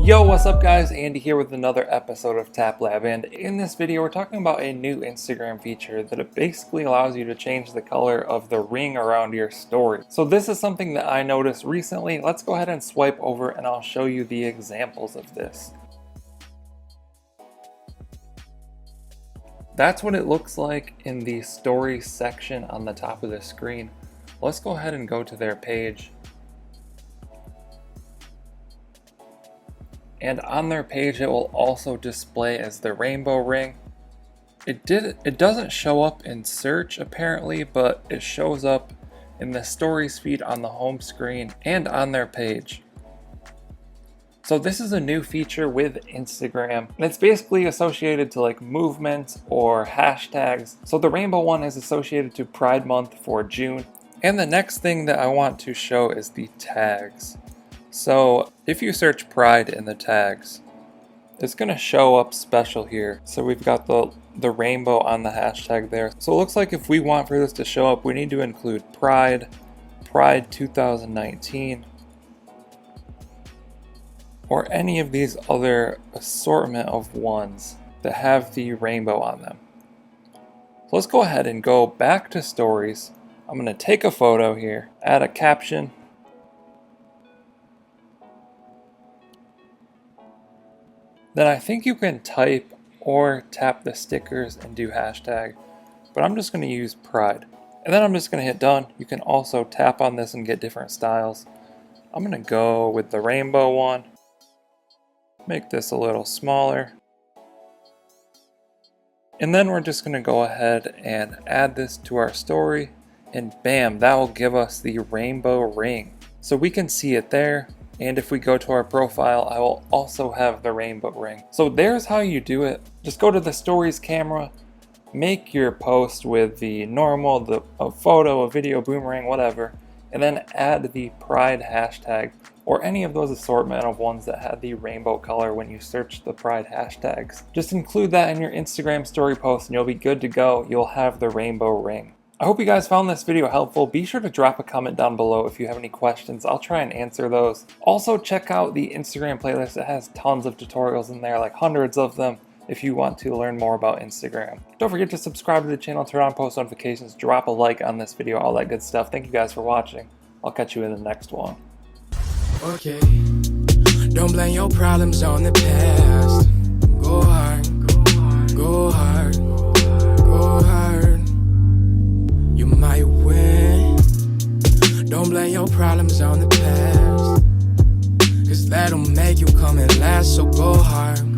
Yo, what's up guys? Andy here with another episode of Tap Lab, and in this video we're talking about a new Instagram feature that it basically allows you to change the color of the ring around your story. So this is something that I noticed recently. Let's go ahead and swipe over and I'll show you the examples of this. That's what it looks like in the stories section on the top of the screen. Let's go ahead and go to their page. And on their page it will also display as the rainbow ring. It doesn't show up in search apparently, but it shows up in the stories feed on the home screen and on their page. So this is a new feature with Instagram, and it's basically associated to like movements or hashtags. So the rainbow one is associated to Pride Month for June. And the next thing that I want to show is the tags. So if you search Pride in the tags, it's going to show up special here. So we've got the rainbow on the hashtag there. So it looks like if we want for this to show up, we need to include Pride 2019, or any of these other assortment of ones that have the rainbow on them. So let's go ahead and go back to stories. I'm going to take a photo here, add a caption. Then I think you can type or tap the stickers and do hashtag, but I'm just going to use Pride. And then I'm just going to hit done. You can also tap on this and get different styles. I'm going to go with the rainbow one. Make this a little smaller. And then we're just going to go ahead and add this to our story. And bam, that will give us the rainbow ring. So we can see it there. And if we go to our profile, I will also have the rainbow ring. So there's how you do it. Just go to the stories camera, make your post with the normal, a photo, a video, boomerang, whatever, and then add the Pride hashtag or any of those assortment of ones that had the rainbow color when you search the Pride hashtags. Just include that in your Instagram story post and you'll be good to go. You'll have the rainbow ring. I hope you guys found this video helpful. Be sure to drop a comment down below if you have any questions. I'll try and answer those. Also check out the Instagram playlist. It has tons of tutorials in there, like hundreds of them, if you want to learn more about Instagram. Don't forget to subscribe to the channel, turn on post notifications, drop a like on this video, all that good stuff. Thank you guys for watching. I'll catch you in the next one. Okay, don't blame your problems on the past. Go hard, go hard, go hard. You might win. Don't blame your problems on the past, 'cause that'll make you come and last. So go hard.